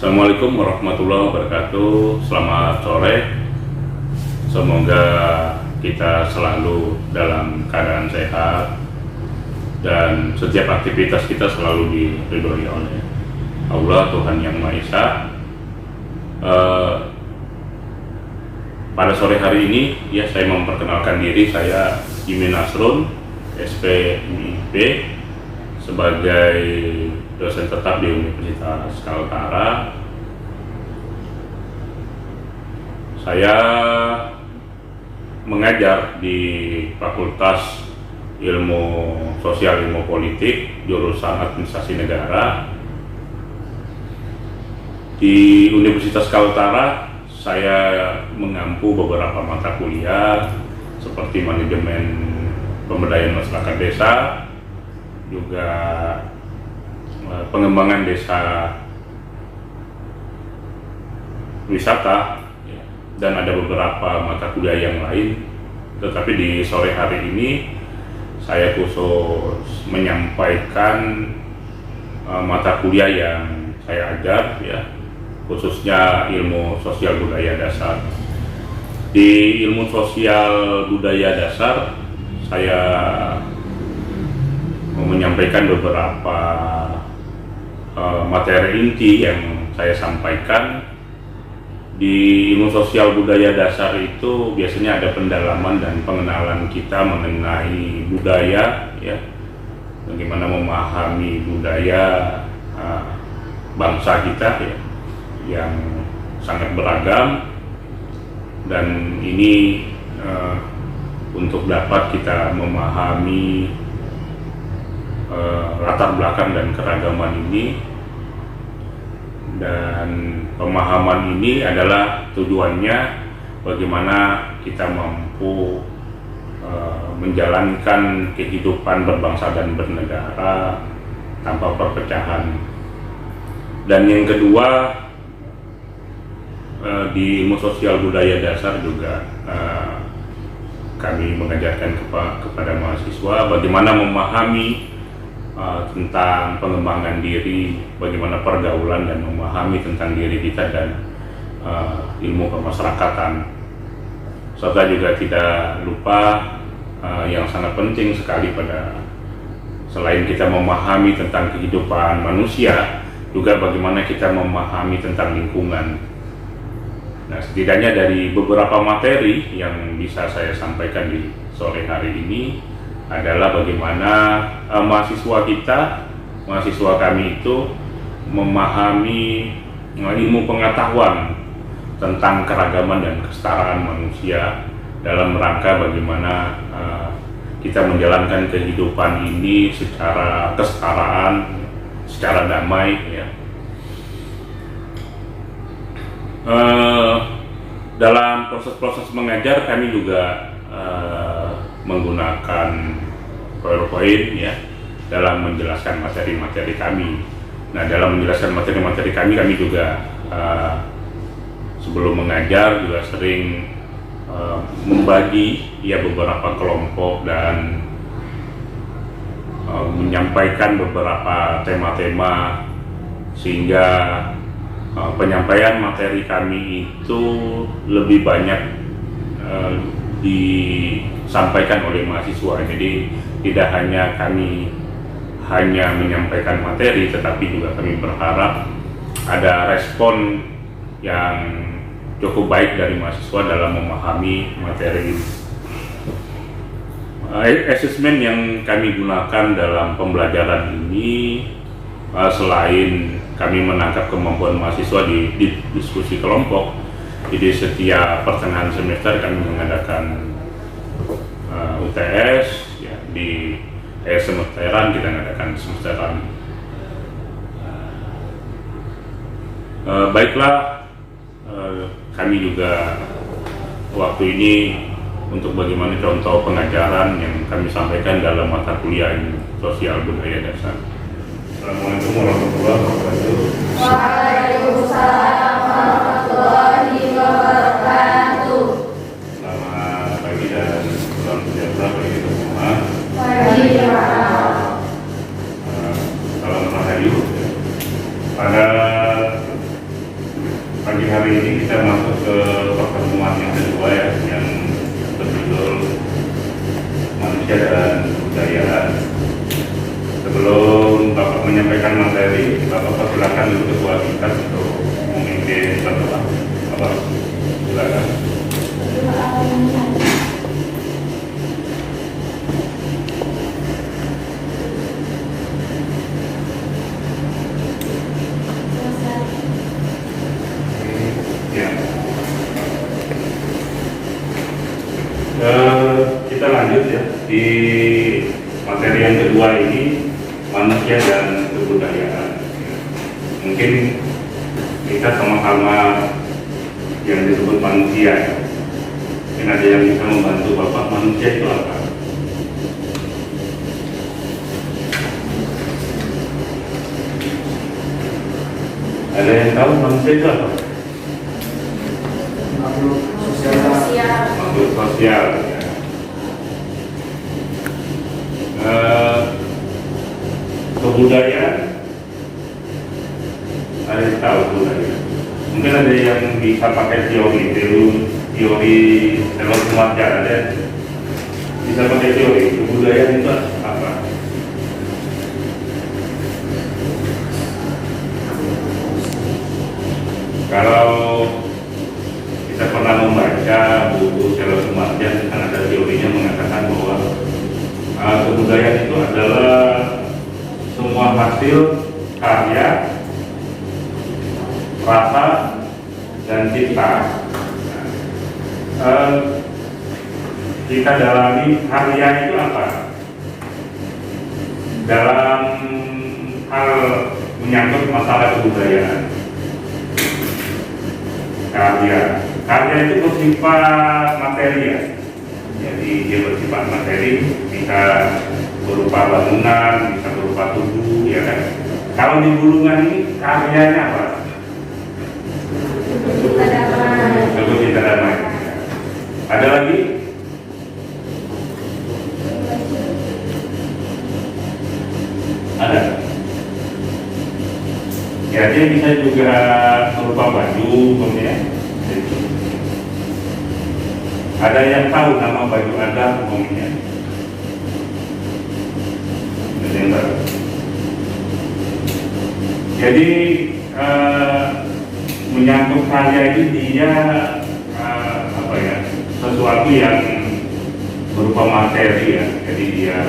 Assalamualaikum warahmatullahi wabarakatuh. Selamat sore. Semoga kita selalu dalam keadaan sehat dan setiap aktivitas kita selalu diridhoi oleh Allah Tuhan Yang Maha Esa. Pada sore hari ini ya saya memperkenalkan diri, saya Jimmy Nasrun, SPMIP, sebagai dosen tetap di Universitas Kaltara. Saya mengajar di Fakultas Ilmu Sosial Ilmu Politik, jurusan Administrasi Negara. Di Universitas Kaltara saya mengampu beberapa mata kuliah seperti manajemen pemberdayaan masyarakat desa, juga pengembangan desa wisata, dan ada beberapa mata kuliah yang lain. Tetapi di sore hari ini saya khusus menyampaikan mata kuliah yang saya ajar, ya, khususnya ilmu sosial budaya dasar. Di ilmu sosial budaya dasar saya menyampaikan beberapa materi inti yang saya sampaikan. Di ilmu sosial budaya dasar itu biasanya ada pendalaman dan pengenalan kita mengenai budaya, ya, bagaimana memahami budaya bangsa kita, ya, yang sangat beragam, dan ini untuk dapat kita memahami latar belakang dan keragaman ini, dan pemahaman ini adalah tujuannya bagaimana kita mampu menjalankan kehidupan berbangsa dan bernegara tanpa perpecahan. Dan yang kedua, di ilmu sosial budaya dasar juga kami mengajarkan kepada mahasiswa bagaimana memahami tentang pengembangan diri, bagaimana pergaulan dan memahami tentang diri kita dan ilmu kemasyarakatan. Serta juga tidak lupa yang sangat penting sekali selain kita memahami tentang kehidupan manusia, juga bagaimana kita memahami tentang lingkungan. Nah, setidaknya dari beberapa materi yang bisa saya sampaikan di sore hari ini adalah bagaimana mahasiswa kami itu memahami ilmu pengetahuan tentang keragaman dan kesetaraan manusia dalam rangka bagaimana kita menjalankan kehidupan ini secara kesetaraan, secara damai, ya. Dalam proses-proses mengajar kami juga menggunakan PowerPoint, ya, dalam menjelaskan materi-materi kami. Nah, dalam menjelaskan materi-materi kami juga sebelum mengajar juga sering membagi, ya, beberapa kelompok dan menyampaikan beberapa tema-tema, sehingga penyampaian materi kami itu lebih banyak disampaikan oleh mahasiswa. Jadi tidak hanya kami menyampaikan materi, tetapi juga kami berharap ada respon yang cukup baik dari mahasiswa dalam memahami materi ini. Asesmen yang kami gunakan dalam pembelajaran ini, selain kami menangkap kemampuan mahasiswa di diskusi kelompok, jadi setiap pertengahan semester kami mengadakan UTS, ya, di semesteran kita mengadakan semesteran. Baiklah, kami juga waktu ini untuk bagaimana contoh pengajaran yang kami sampaikan dalam mata kuliah ilmu sosial budaya dasar. Assalamualaikum warahmatullahi wabarakatuh. Waalaikumsalam warahmatullahi wabarakatuh. Selamat pagi dan salam sejahtera bagi kita semua. Pagi, Salam Rahayu. Pada kita masuk ke pertemuan yang kedua ya, yang berjudul manusia dan kebudayaan. Sebelum Bapak menyampaikan materi, Bapak persilakan dulu ketua kita untuk memimpin pertemuan. Bapak silakan. Kita lanjut ya di materi yang kedua ini, manusia dan kebudayaan. Mungkin kita sama-sama yang disebut manusia. Mungkin ada yang bisa membantu Bapak, manusia itu apa? Ada yang tahu manusia itu apa? Makhluk sosial ya. Kebudayaan, ada yang tahu kebudayaan? Mungkin ada yang bisa pakai teori Taylor Smartja, ada bisa pakai teori kebudayaan itu apa? Kalau kita pernah membaca buku Taylor Smartja, kan ada teorinya mengatakan bahwa kebudayaan itu adalah semua hasil karya, rasa, dan cipta. Kita dalami karya itu apa? Dalam hal menyangkut masalah kebudayaan. Karya itu bersifat materi ya. Jadi dia bersifat materi, bisa berupa bangunan, bisa berupa tubuh, ya kan? Kalau di Bulungan ini karyanya apa? Tubuh kita damai. Ada lagi? Ada. Ya, dia bisa juga berupa baju, kemudian. Ada yang tahu nama baju adat umumnya? Ada yang tahu? Jadi menyangkut karya ini dia sesuatu yang berupa materi ya. Jadi dia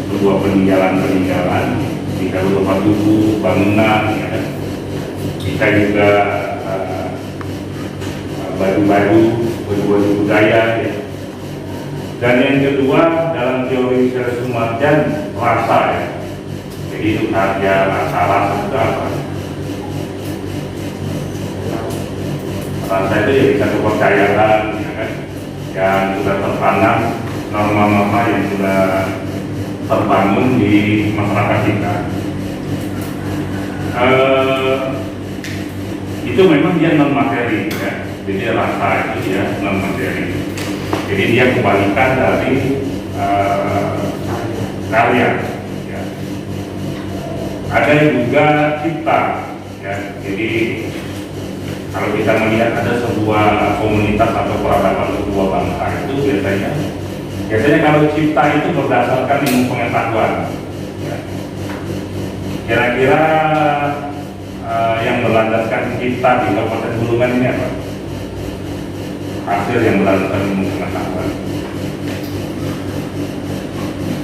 sebuah peninggalan bisa berupa tubuh, bangunan, ya. Bisa juga baju-baju budaya ya. Dan yang kedua dalam teori Taylor Smartja, rasa ya. Jadi itu karya, rasa itu apa? Rasa itu ya bisa kepercayaan ya kan? Yang sudah tertanam, norma-norma yang sudah terbangun di masyarakat kita. Itu memang dia non materi ya. Jadi rasa itu dia non materi. Jadi dia kebalikan dari karya. Ya. Ada juga cipta. Ya. Jadi kalau kita melihat ada sebuah komunitas atau peradaban sebuah bangsa itu biasanya kalau cipta itu berdasarkan ilmu pengetahuan. Ya. Kira-kira yang berlandaskan cipta di Kabupaten Bulungan ini apa? Hasil yang berlandaskan ilmu pengetahuan.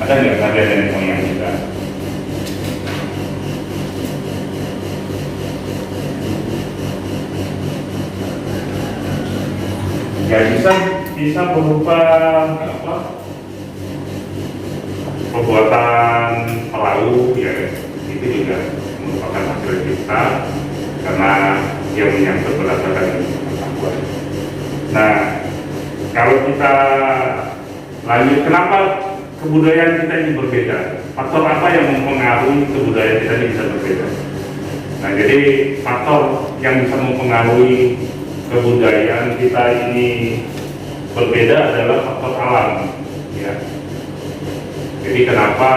Ada nggak karya nenek moyang kita? Ya bisa berupa apa? Pembuatan perahu ya, itu juga merupakan hasil cipta karena dia menyangkut berdasarkan ilmu pengetahuan. Nah, kalau kita lanjut, kenapa kebudayaan kita ini berbeda? Faktor apa yang mempengaruhi kebudayaan kita ini bisa berbeda? Nah, jadi faktor yang bisa mempengaruhi kebudayaan kita ini berbeda adalah faktor alam, ya. Jadi kenapa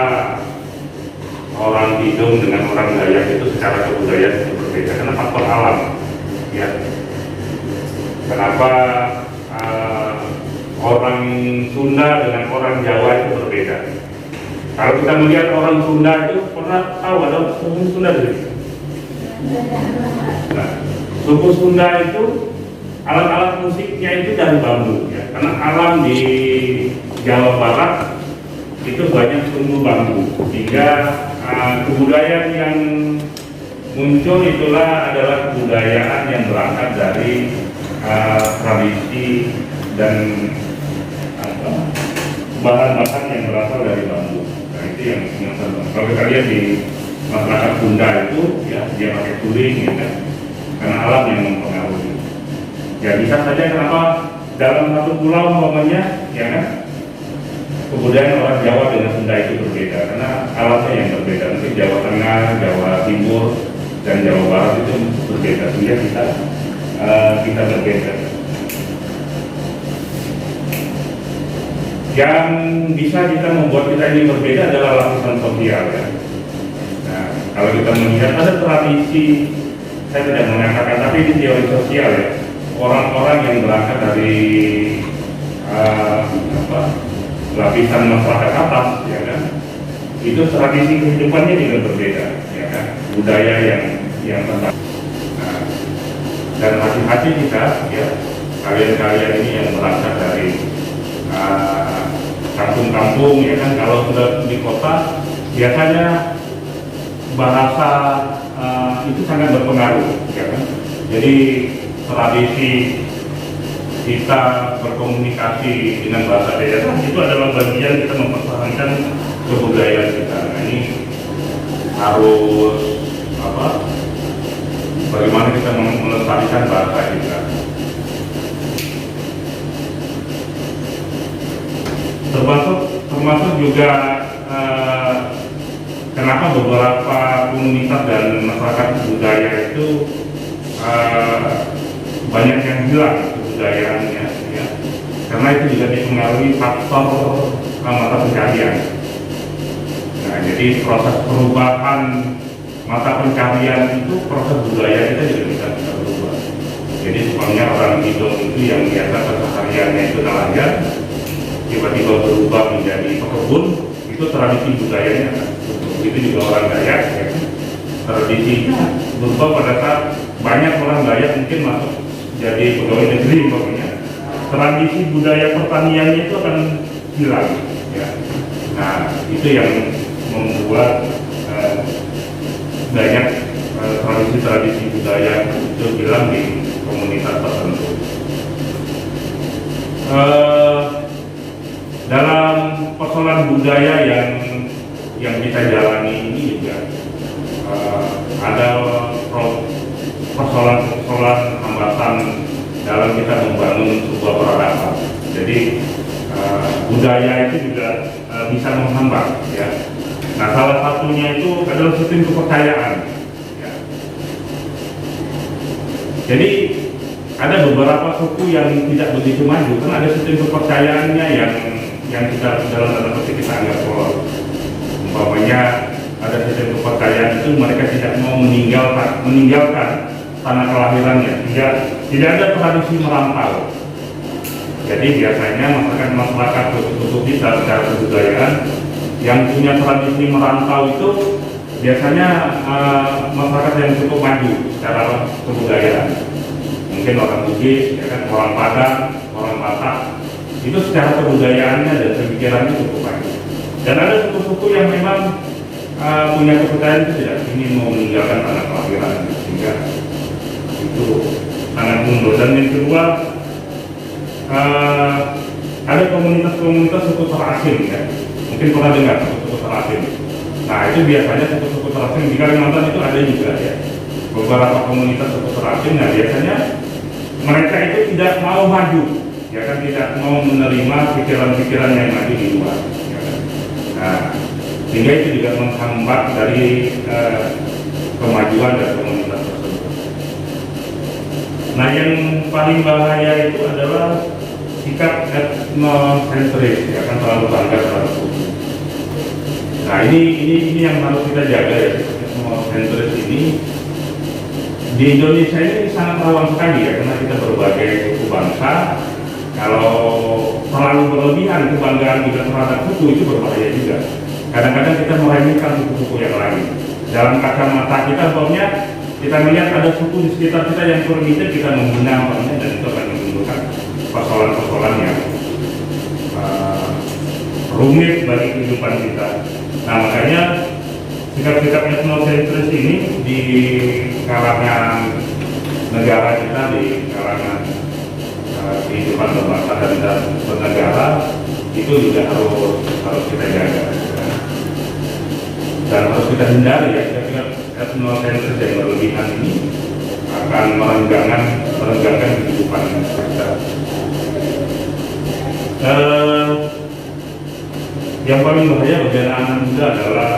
orang Bidung dengan orang Dayak itu secara kebudayaan itu berbeda? Karena faktor alam. Ya, Kenapa orang Sunda dengan orang Jawa itu berbeda? Kalau kita melihat orang Sunda itu pernah tahu ada suku Sunda dulu. Nah, suku Sunda itu alat-alat musiknya itu dari bambu, ya. Karena alam di Jawa Barat itu banyak tumbuh bambu, sehingga kebudayaan yang muncul itulah adalah kebudayaan yang berangkat dari tradisi dan bahan-bahan yang berasal dari bambu. Nah, itu yang kalau kita lihat di masyarakat Sunda itu, ya, dia pakai tuling, ya kan? Karena alam yang mempengaruhi. Ya bisa saja kenapa dalam satu pulau umpamanya, ya kan, kebudayaan orang Jawa dengan Sunda itu berbeda karena alamnya yang berbeda. Mungkin Jawa Tengah, Jawa Timur, dan Jawa Barat itu berbeda, sehingga kita berbeda. Yang bisa kita membuat kita ini berbeda adalah lapisan sosial, ya. Nah, kalau kita melihat ada tradisi, saya tidak mengatakan, tapi ini teori sosial, ya. Orang-orang yang berangkat dari lapisan masyarakat atas, ya kan, itu tradisi kehidupannya juga berbeda, ya kan, budaya yang tentang. Nah, dan hati-hati kita, ya, kalian-kalian ini yang berangkat dari kampung-kampung, ya kan, kalau sudah di kota biasanya bahasa itu sangat berpengaruh, ya kan. Jadi tradisi kita berkomunikasi dengan bahasa daerah itu adalah bagian kita mempertahankan kebudayaan kita. Nah, ini harus bagaimana kita melestarikan bahasa kita. Termasuk juga kenapa beberapa komunitas dan masyarakat budaya itu banyak yang hilang kebudayaannya, ya. Karena itu juga dipengaruhi faktor mata pencarian. Nah, jadi proses perubahan mata pencarian itu, proses budaya kita juga bisa berubah. Jadi sebenarnya orang Bidong itu yang biasa kesehariannya itu nelayan, tiba-tiba berubah menjadi pekebun, itu tradisi budayanya. Itu juga orang Dayak, ya. Tradisinya berubah pada saat banyak orang Dayak mungkin masuk jadi pegawai negeri, pokoknya tradisi budaya pertaniannya itu akan hilang, ya. Nah, itu yang membuat banyak tradisi-tradisi budaya itu hilang di komunitas tertentu. Dalam persoalan budaya yang kita jalani ini juga ada persoalan hambatan dalam kita membangun sebuah peradaban. Jadi budaya itu juga bisa menghambat, ya. Nah, salah satunya itu adalah sistem kepercayaan, ya. Jadi ada beberapa suku yang tidak begitu maju, kan ada sistem kepercayaannya yang kita dalam tanda petik kita anggap kolot. Umpamanya ada sistem kepercayaan itu mereka tidak mau meninggalkan tanah kelahirannya, tidak ada tradisi merantau. Jadi biasanya masyarakat suku kita secara kebudayaan yang punya tradisi merantau itu biasanya masyarakat yang cukup maju secara kebudayaan. Mungkin orang Bugis, ya kan, orang Padang, orang Batak, itu secara kebudayaannya dan pemikirannya cukup maju. Dan ada suku-suku yang memang punya kepercayaan itu tidak ingin mau meninggalkan tanah kelahiran, sehingga itu sangat mundur. Dan yang kedua, ada komunitas-komunitas suku terasing, ya. Mungkin pernah dengar suku terasing. Nah, itu biasanya suku-suku terasing di Kalimantan itu ada juga, ya. Beberapa komunitas suku terasing, nah biasanya mereka itu tidak mau maju, ya kan, tidak mau menerima pikiran-pikiran yang maju di luar, ya kan? Nah, sehingga itu juga menghambat dari kemajuan dari komunitas tersebut. Nah, yang paling bahaya itu adalah sikap etnosentris, ya kan, terlalu bangga terhadap suku. Nah, ini yang harus kita jaga, ya. Etnosentris ini di Indonesia ini sangat rawan sekali, ya, karena kita berbagai suku kita, kalau terlalu berlebihan kebanggaan kita terhadap suku itu berbahaya juga. Kadang-kadang kita meremehkan suku-suku yang lain. Dalam kacamata kita, umpamanya kita melihat ada suku di sekitar kita yang primitif, kita menghina orangnya, dan itu akan menimbulkan persoalan-persoalan yang rumit bagi kehidupan kita. Nah, makanya sikap-sikap etnosentris ini di kalangan negara kita, di kalangan kehidupan berbangsa dan bernegara itu juga harus kita jaga dan harus kita hindari ya. Sikap etnosentris yang berlebihan ini akan merenggangkan kehidupan kita. Yang paling bahaya bagi anak-anak muda adalah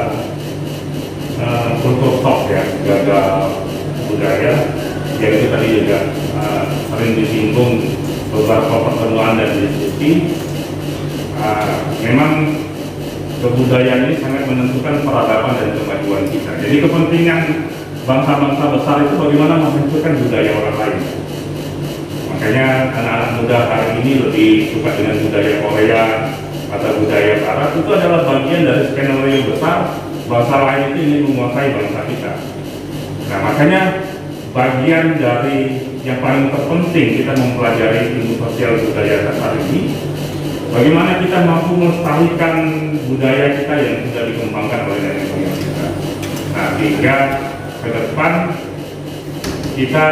kultur shock ya, gagal budaya, yang itu tadi juga sering disinggung beberapa pertemuan dan diskusi. Memang kebudayaan ini sangat menentukan peradaban dan kemajuan kita. Jadi kepentingan bangsa-bangsa besar itu bagaimana menghancurkan budaya orang lain. Makanya anak-anak muda hari ini lebih suka dengan budaya Korea atau budaya Barat. Itu adalah bagian dari skenario besar bangsa lain itu ingin menguasai bangsa kita. Nah, makanya bagian dari yang paling terpenting kita mempelajari ilmu sosial budaya dasar ini, bagaimana kita mampu melestarikan budaya kita yang sudah dikembangkan oleh nenek moyang kita. Nah, sehingga ke depan kita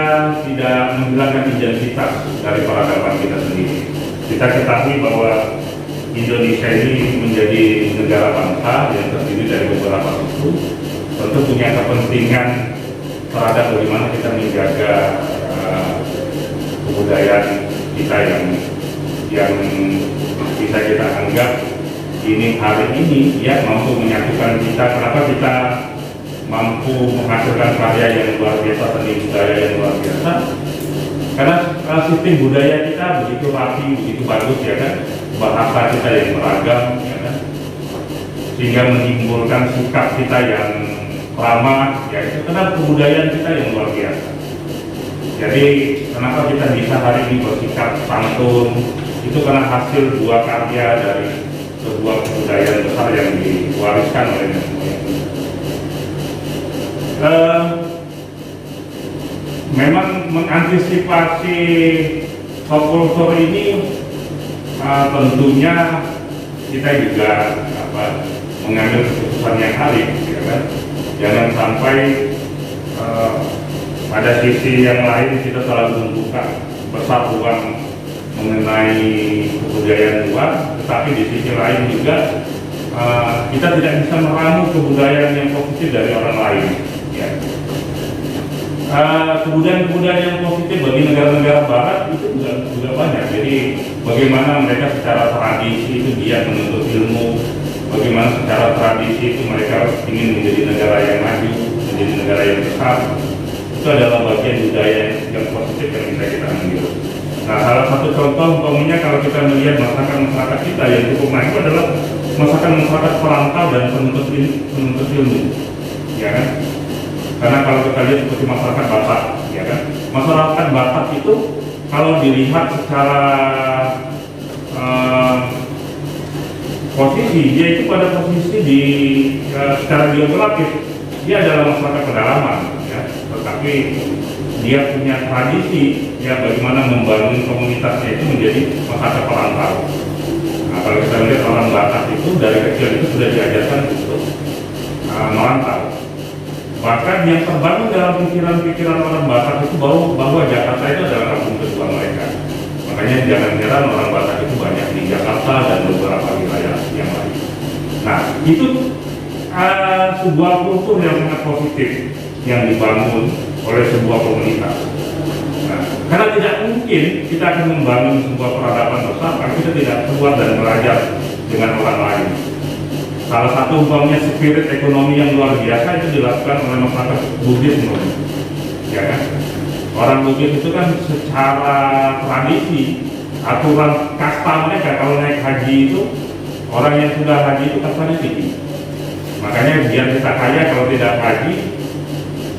tidak menghilangkan identitas dari peradaban kita sendiri. Kita ketahui bahwa Indonesia ini menjadi negara bangsa yang terdiri dari beberapa suku, tentu punya kepentingan terhadap bagaimana kita menjaga kebudayaan kita yang bisa kita anggap ini hari ini ya mampu menyatukan kita. Kenapa kita mampu menghasilkan karya yang luar biasa, seni budaya yang luar biasa? Karena sistem budaya kita begitu rapi, begitu bagus ya kan, bahasa kita yang beragam ya kan, sehingga menimbulkan sikap kita yang ramah, ya itu karena kebudayaan kita yang luar biasa. Jadi kenapa kita bisa hari ini bersikap santun, itu karena hasil buah karya dari sebuah kebudayaan besar yang diwariskan oleh nenek moyang. Memang mengantisipasi pop culture ini tentunya kita juga mengambil keputusan yang arif, ya kan? Jangan sampai pada sisi yang lain kita selalu membuka besar ruang mengenai kebudayaan luar, tetapi di sisi lain juga kita tidak bisa meramu kebudayaan yang positif dari orang lain. Ya. Kebudayaan yang positif bagi negara-negara Barat itu juga banyak. Jadi bagaimana mereka secara tradisi itu dia menuntut ilmu, bagaimana secara tradisi itu mereka ingin menjadi negara yang maju, menjadi negara yang besar. Itu adalah bagian budaya yang positif yang bisa kita ambil. Nah, salah satu contoh umpamanya kalau kita melihat masyarakat kita yang cukup maju adalah masyarakat perantau dan penuntut ilmu, ya kan? Karena kalau kita lihat seperti masyarakat Batak, ya kan? Masyarakat Batak itu kalau dilihat secara posisi, dia itu pada posisi secara geografis dia adalah masyarakat pedalaman, ya. Tetapi dia punya tradisi, ya bagaimana membangun komunitasnya itu menjadi masyarakat perantau. Nah, kalau kita lihat orang Batak itu dari kecil itu sudah diajarkan untuk merantau. Bahkan yang terbangun dalam pikiran-pikiran orang Batak itu bahwa Jakarta itu adalah kampung kedua mereka. Makanya jangan heran orang Batak itu banyak di Jakarta dan beberapa wilayah yang lain. Nah, itu sebuah kultur yang sangat positif yang dibangun oleh sebuah komunitas. Nah, karena tidak mungkin kita akan membangun sebuah peradaban besar kalau kita tidak keluar dan belajar dengan orang lain. Salah satu umpamanya spirit ekonomi yang luar biasa itu dilakukan oleh masyarakat Bugis, ya kan? Orang Bugis itu kan secara tradisi aturan kasta mereka kalau naik haji itu orang yang sudah haji itu kastanya tinggi. Makanya biar kita kaya kalau tidak haji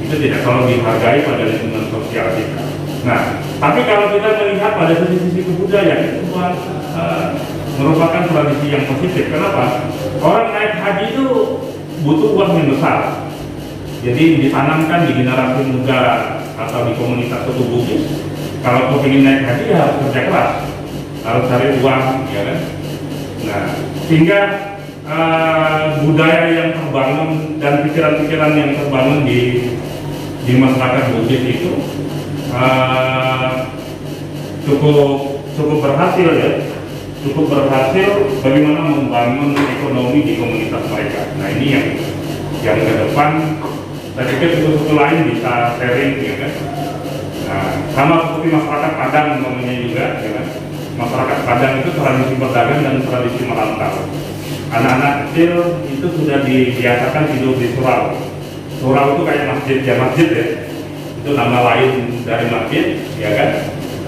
itu tidak terlalu dihargai pada lingkungan sosial kita. Nah, Tapi kalau kita melihat pada sisi-sisi kebudayaan itu merupakan tradisi yang positif. Kenapa? Orang naik haji itu butuh uang yang besar. Jadi ditanamkan di generasi muda atau di komunitas suku Bugis. Kalau kau ingin naik haji ya harus kerja keras, harus cari uang, ya kan? Nah, sehingga budaya yang terbangun dan pikiran-pikiran yang terbangun di masyarakat Bugis itu cukup berhasil ya, cukup berhasil bagaimana membangun ekonomi di komunitas mereka. Nah ini yang ke depan saya pikir suku-suku lain bisa sharing, ya kan? Nah, sama seperti masyarakat Padang namanya juga, ya kan? Masyarakat Padang itu tradisi berdagang dan tradisi merantau. Anak-anak kecil itu sudah dibiasakan hidup di surau. Surau itu kayak masjid ya, itu nama lain dari masjid, ya kan?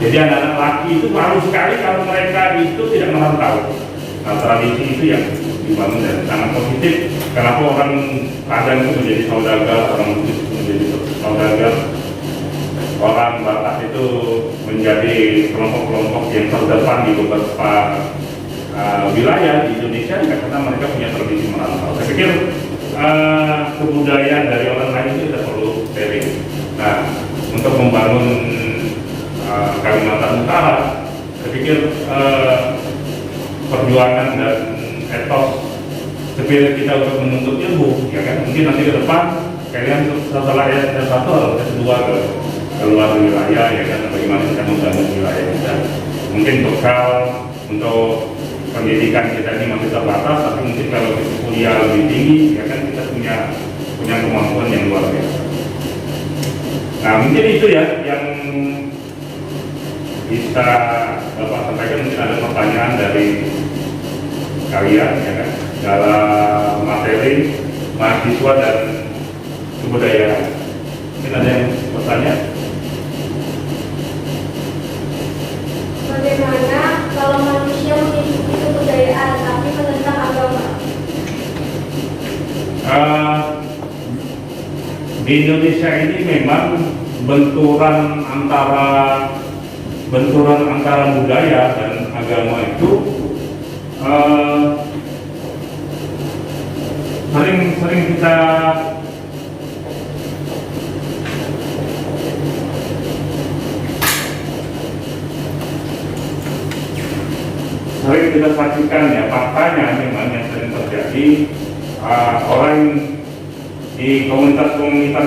Jadi anak-anak laki itu malu sekali kalau mereka itu tidak merantau. Nah, tradisi itu yang dibangun dan sangat positif. Kenapa orang Padang itu menjadi saudagar, orang Bugis itu menjadi saudagar, orang Batak itu menjadi kelompok-kelompok yang terdepan di beberapa wilayah di Indonesia karena mereka punya tradisi merantau. Saya pikir kebudayaan dari orang lain itu tidak perlu sharing. Nah, untuk membangun Kalimantan Utara, saya pikir perjuangan dan etos spirit kita untuk menuntut ilmu, ya kan? Mungkin nanti ke depan kalian setelah S1 atau S2 ke luar wilayah, ya kan? Bagaimana kita membangun wilayah kita? Mungkin bekal untuk pendidikan kita ini masih terbatas, tapi mungkin kalau kita kuliah lebih tinggi, ya kan kita punya kemampuan yang luar biasa. Nah mungkin itu ya yang bisa Bapak sampaikan. Mungkin ada pertanyaan dari kalian, ya kan, dalam materi mahasiswa dan kebudayaan. Mungkin ada yang bertanya? Bagaimana kalau manusia mengikuti kebudayaan tapi menentang agama? Di Indonesia ini memang benturan antara budaya dan agama itu sering kita saksikan ya. Faktanya memang yang sering terjadi, orang di komunitas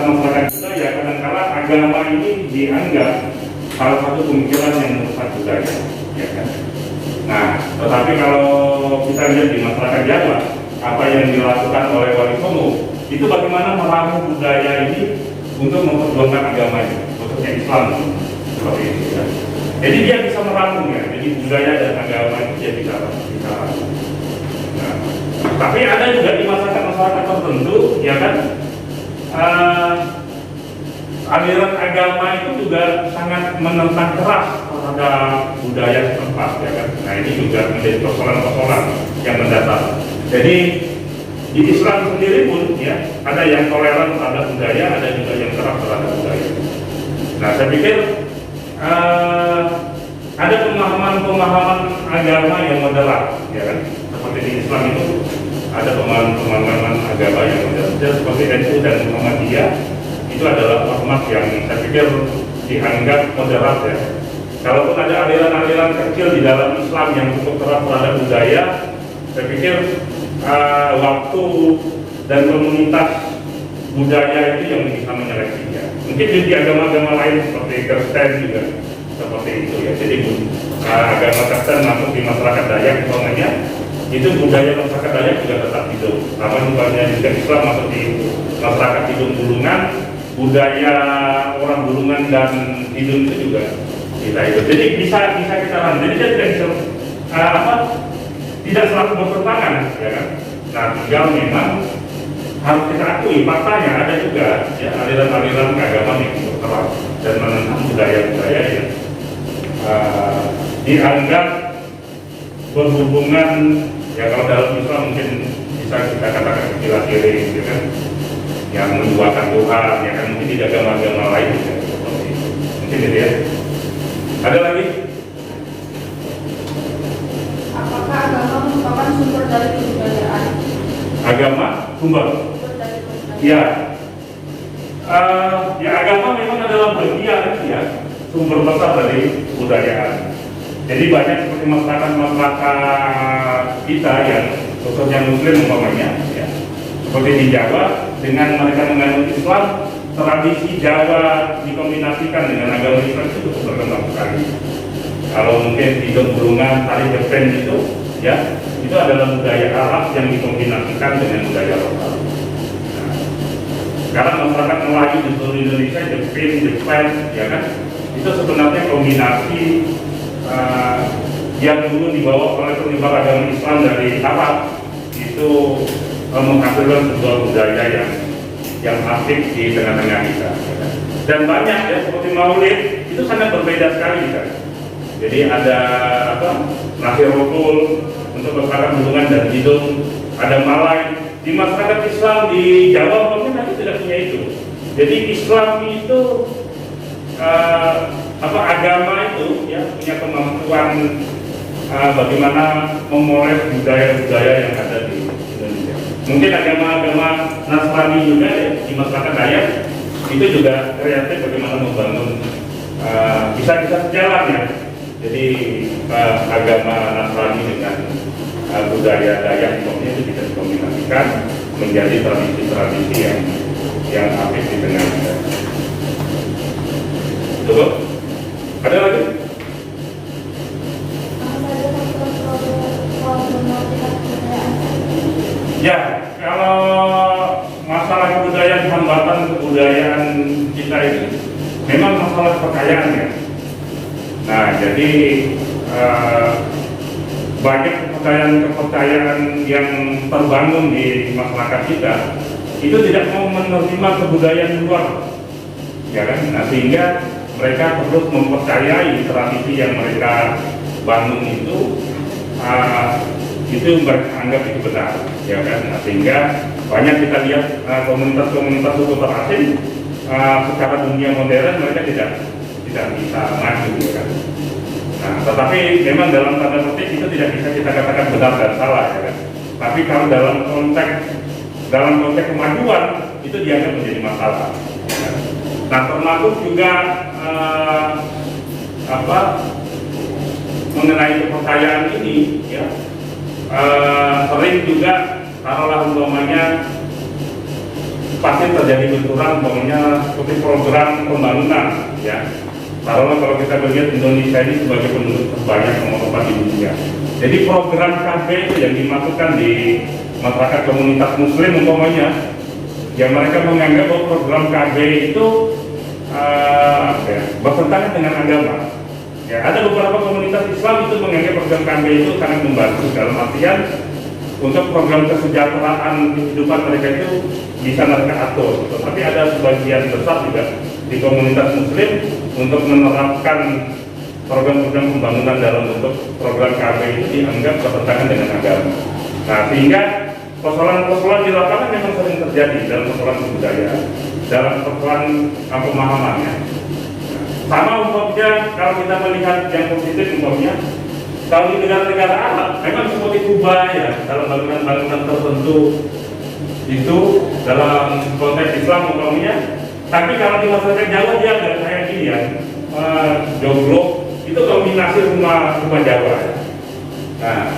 masyarakat kita ya kadang-kala agama ini dianggap salah satu pemikiran yang merusak budaya, ya kan? Nah, tetapi kalau kita lihat di masyarakat Jawa, apa yang dilakukan oleh Wali Songo itu bagaimana meramu budaya ini untuk memperjuangkan agamanya, khususnya Islam seperti itu. Ya. Jadi dia bisa meramunya, jadi budaya dan agama itu dia bisa ramu. Nah, tapi ada juga di masyarakat tertentu, ya kan? Aliran agama itu juga sangat menentang keras terhadap budaya setempat, ya kan? Nah ini juga menjadi persoalan-persoalan yang mendasar. Jadi di Islam sendiri pun ya ada yang toleran terhadap budaya, ada juga yang keras terhadap budaya. Nah saya pikir ada pemahaman agama yang moderat, ya kan? Seperti di Islam itu ada pemahaman agama yang moderat, seperti NU dan Muhammadiyah. Itu adalah ormas yang saya pikir dianggap moderat ya. Kalaupun ada aliran-aliran kecil di dalam Islam yang cukup keras terhadap budaya, saya pikir waktu dan komunitas budaya itu yang bisa menyeleksinya. Mungkin di agama-agama lain seperti Kristen juga seperti itu ya. Jadi agama Kristen masuk di masyarakat Dayak umpamanya, itu budaya masyarakat Dayak juga tetap hidup. Sama umpamanya juga Islam masuk di masyarakat Hidung Bulungan, budaya orang Bulungan dan Hidung itu juga kita hidup. Jadi bisa kita ramu. Jadi dia tidak bisa tidak selalu bertentangan, ya kan? Nah, tinggal memang harus kita akui faktanya ada juga ya aliran-aliran keagamaan yang cukup keras dan menentang budaya-budaya yang dianggap berhubungan ya kalau dalam Islam mungkin bisa kita katakan istilah kiri, ya kan? Yang menduakan Tuhan, ya kan? Mungkin di agama-agama lain juga seperti itu. Mungkin itu ya. Ada lagi? Apakah agama merupakan sumber dari kebudayaan? Agama sumber. Sumber dari kebudayaan. Ya, ya agama memang adalah bagian ya sumber besar dari kebudayaan. Jadi banyak seperti masyarakat kita yang khususnya Muslim umpamanya, ya, seperti di Jawa dengan mereka menganut Islam, tradisi Jawa dikombinasikan dengan agama Islam itu cukup berkembang sekali. Kalau mungkin di Bulungan, tari Jepen itu, ya, itu adalah budaya Arab yang dikombinasikan dengan budaya lokal. Nah, sekarang masyarakat Melayu di seluruh Indonesia, Jepen, ya kan, itu sebenarnya kombinasi yang dulu dibawa oleh penyebar agama Islam dari Arab, itu menghasilkan sebuah budaya yang asik di tengah-tengah kita. Dan banyak ya, seperti Maulid itu sangat berbeda sekali kan. Jadi ada nasi rokul untuk masyarakat Bulungan dan Hidung, ada Malai. Di masyarakat Islam di Jawa mungkin nanti tidak punya itu. Jadi Islam itu agama itu ya punya kemampuan bagaimana memoles budaya-budaya yang ada di Indonesia. Mungkin agama-agama Nasrani juga ya, di masyarakat Dayak itu juga kreatif bagaimana membangun bisa sejalan ya. Jadi agama Nasrani dengan budaya Dayak itu bisa dikombinasikan menjadi tradisi-tradisi yang aktif di tengah kita. Coba, ada lagi? Ya, kalau masalah kebudayaan, hambatan kebudayaan kita ini memang masalah kepercayaan ya. Nah, jadi banyak kepercayaan yang terbangun di masyarakat kita itu tidak mau menerima kebudayaan luar, ya kan? Nah, sehingga mereka terus mempercayai tradisi yang mereka bangun itu mereka anggap itu benar, ya kan? Nah, sehingga banyak kita lihat komunitas-komunitas suku terasing secara dunia modern mereka tidak bisa maju, ya kan? Nah, tetapi memang dalam tanda petik itu tidak bisa kita katakan benar dan salah, ya kan? Tapi kalau dalam konteks kemajuan itu dianggap menjadi masalah. Ya kan? Nah, termasuk juga mengenai kepercayaan ini, ya sering juga taruhlah umpamanya pasti terjadi benturan umpamanya seperti program pembangunan, ya. Taruhlah kalau kita melihat Indonesia ini sebagai penduduk terbanyak nomor 4 di dunia. Jadi program KB itu yang dimasukkan di masyarakat komunitas Muslim umpamanya, yang mereka menganggap bahwa program KB itu bertentangan dengan agama. Ya, ada beberapa komunitas Islam itu menganggap program KB itu sangat membantu dalam artian untuk program kesejahteraan kehidupan mereka itu bisa mereka atur. Tapi ada sebagian besar juga di komunitas Muslim untuk menerapkan program-program pembangunan dalam bentuk program KB itu dianggap bertentangan dengan agama. Nah, sehingga persoalan-persoalan di lapangan memang sering terjadi dalam persoalan kebudayaan, dalam persoalan pemahamannya. Sama umpamanya kalau kita melihat yang positif umpamanya, kalau di negara-negara Arab memang seperti Kuba ya, dalam bangunan-bangunan tertentu itu dalam konteks Islam umpamanya. Tapi kalau di masyarakat Jawa dia agak kayak gini ya, joglo itu kombinasi rumah Jawa. Nah,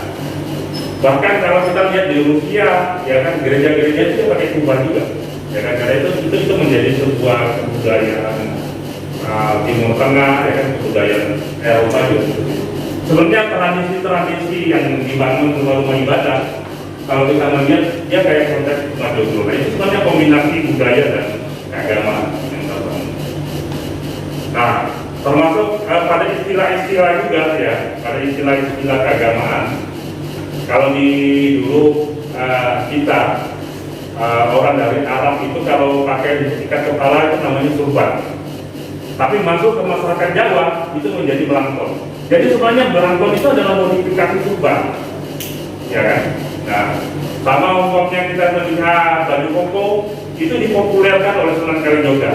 bahkan kalau kita lihat di Rusia, ya kan gereja-gereja itu pakai Kuba juga. Ya kan, karena itu menjadi sebuah kebudayaan Timur Tengah, ya kan, kebudayaan Eropa juga. Sebenarnya tradisi-tradisi yang dibangun rumah-rumah ibadah, kalau kita melihat dia kayak konteks rumah joglo. Nah, itu sebenarnya kombinasi budaya dan agama yang terbangun. Nah, termasuk pada istilah-istilah juga ya, pada istilah-istilah keagamaan. Kalau di dulu kita orang dari Arab itu kalau pakai ikat kepala itu namanya surban. Tapi masuk ke masyarakat Jawa itu menjadi belangkon. Jadi sebenarnya belangkon itu adalah modifikasi surban, ya kan? Nah, sama umpamanya kita melihat baju koko itu dipopulerkan oleh Sunan Kalijogo.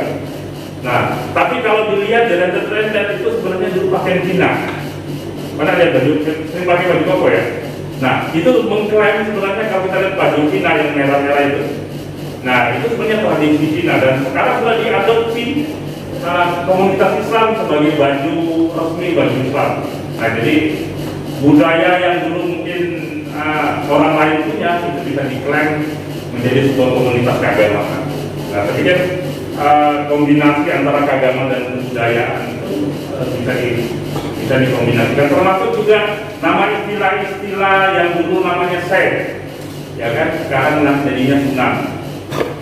Nah, tapi kalau dilihat dari rentet itu sebenarnya dulu pakaian Cina. Mana lihat baju, sering pakai baju koko ya. Nah, itu mengklaim sebenarnya kalau kita lihat baju Cina yang merah-merah itu. Nah, itu sebenarnya tradisi Cina dan sekarang sudah diadopsi komunitas Islam sebagai baju resmi, baju Islam. Nah, jadi budaya yang dulu mungkin orang lain punya itu bisa diklaim menjadi sebuah komunitas keagamaan. Nah, saya pikir kombinasi antara keagamaan dan kebudayaan itu bisa dikombinasikan, termasuk juga nama istilah-istilah yang dulu namanya sek, ya kan, sekarang jadinya sunan.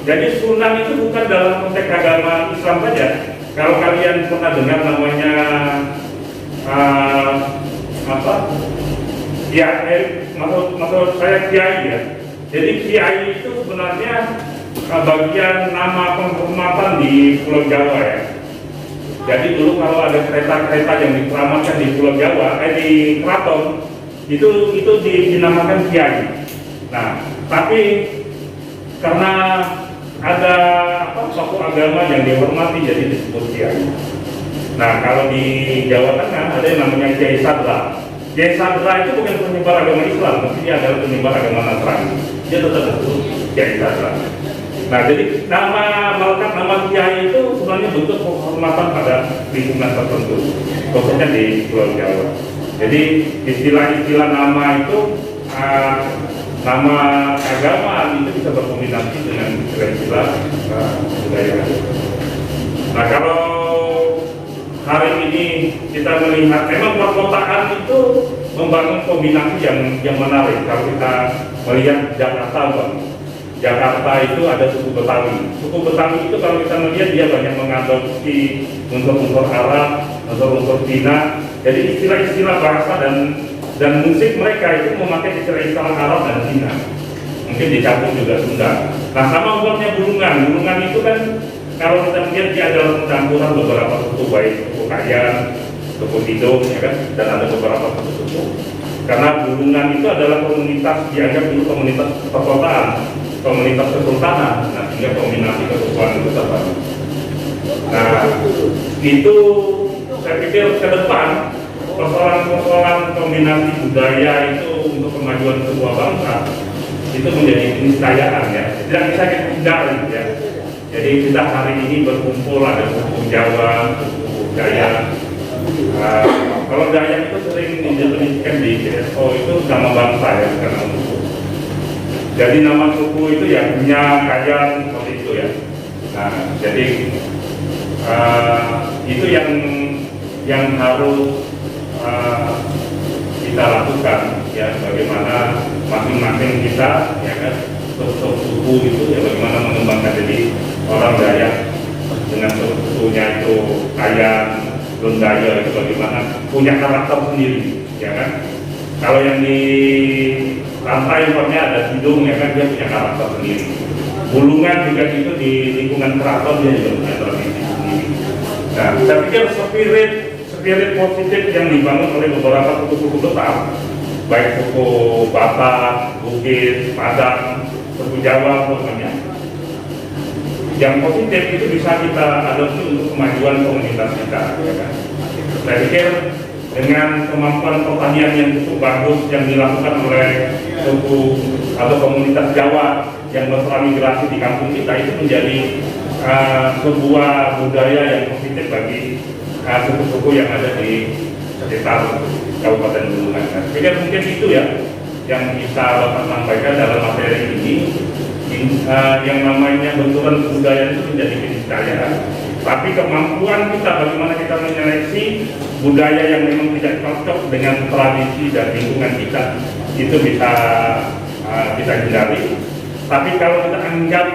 Jadi sunan itu bukan dalam konteks agama Islam saja. Kalau kalian pernah dengar namanya maksud saya kiai ya. Jadi kiai itu sebenarnya bagian nama penghormatan di Pulau Jawa ya. Jadi dulu kalau ada kereta-kereta yang dikeramatkan di Pulau Jawa, di keraton, itu dinamakan kiai. Nah, tapi karena ada tokoh agama yang dihormati jadi disebut kiai. Nah, kalau di Jawa Tengah ada yang namanya Kiai Sadra. Kiai Sadra itu bukan penyebar agama Islam, tapi dia adalah penyebar agama Nasrani. Dia tetap disebut Kiai Sadra. Nah, jadi melekat nama kiai itu sebenarnya bentuk penghormatan pada lingkungan tertentu, khususnya di Pulau Jawa. Jadi istilah-istilah nama itu, nama agama itu bisa berkombinasi dengan istilah-istilah budaya. Nah, kalau hari ini kita melihat memang perkotaan itu membangun kombinasi yang menarik. Kalau kita melihat Jakarta itu ada suku Betawi. Suku Betawi itu kalau kita melihat dia banyak mengadopsi unsur-unsur Arab, unsur-unsur Cina. Jadi istilah-istilah bahasa dan musik mereka itu memakai istilah-istilah Arab dan Cina. Mungkin dicampur juga Sunda. Nah, sama umpamanya Bulungan. Bulungan itu kan kalau kita melihat dia adalah pencampuran beberapa suku, baik suku Kayan, suku Tidung, ya kan, dan ada beberapa suku. Karena Bulungan itu adalah komunitas, dianggap dulu komunitas perkotaan, komunitas kesultanan. Nah, sehingga kombinasi kesukuan itu terbangun. Nah, itu saya pikir ke depan persoalan-persoalan kombinasi budaya itu untuk kemajuan sebuah bangsa itu menjadi keniscayaan ya, tidak bisa kita hindari ya. Jadi kita hari ini berkumpul ada suku Jawa, suku Dayak. Kalau Dayak itu sering didefinisikan di CSO itu nama bangsa ya, bukan nama suku. Jadi nama suku itu ya punya Kayan seperti itu ya. Nah, jadi itu yang harus kita lakukan ya, bagaimana masing-masing kita ya kan, suku itu ya, bagaimana mengembangkan jadi orang Dayak dengan sukunya itu Kayan, Lundaya itu bagaimana punya karakter sendiri ya kan. Kalau yang di pantai umpamanya ada Tidung ya kan, dia punya karakter sendiri. Bulungan juga itu di lingkungan keraton dia juga punya tradisi sendiri. Nah, saya pikir spirit positif yang dibangun oleh beberapa suku-suku besar, baik suku Batak, Bugis, Padang, suku Jawa umpamanya, yang positif itu bisa kita adopsi untuk kemajuan komunitas kita ya kan. Saya pikir dengan kemampuan pertanian yang cukup bagus yang dilakukan oleh suku atau komunitas Jawa yang bermigrasi di kampung kita, itu menjadi sebuah budaya yang positif bagi suku-suku yang ada di sekitar Kabupaten Bulungan. Jadi mungkin itu ya yang bisa Bapak sampaikan dalam materi ini. Yang namanya benturan budaya itu menjadi keniscayaan. Tapi kemampuan kita bagaimana kita menyeleksi budaya yang memang tidak cocok dengan tradisi dan lingkungan kita, itu bisa kita hindari. Tapi kalau kita anggap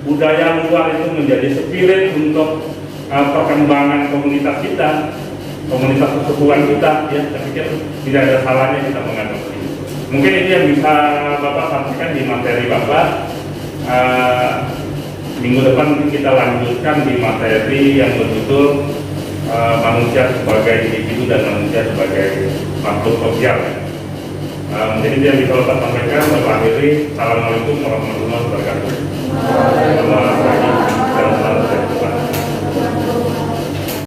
budaya luar itu menjadi spirit untuk perkembangan komunitas kita, komunitas kesukuan kita, ya saya pikir tidak ada salahnya kita mengadopsi. Mungkin ini yang bisa Bapak sampaikan di materi Bapak. Minggu depan mungkin kita lanjutkan di materi yang berjudul manusia sebagai individu dan manusia sebagai makhluk sosial. Jadi itu yang bisa Bapak sampaikan. Saya akhiri. Assalamualaikum warahmatullahi wabarakatuh.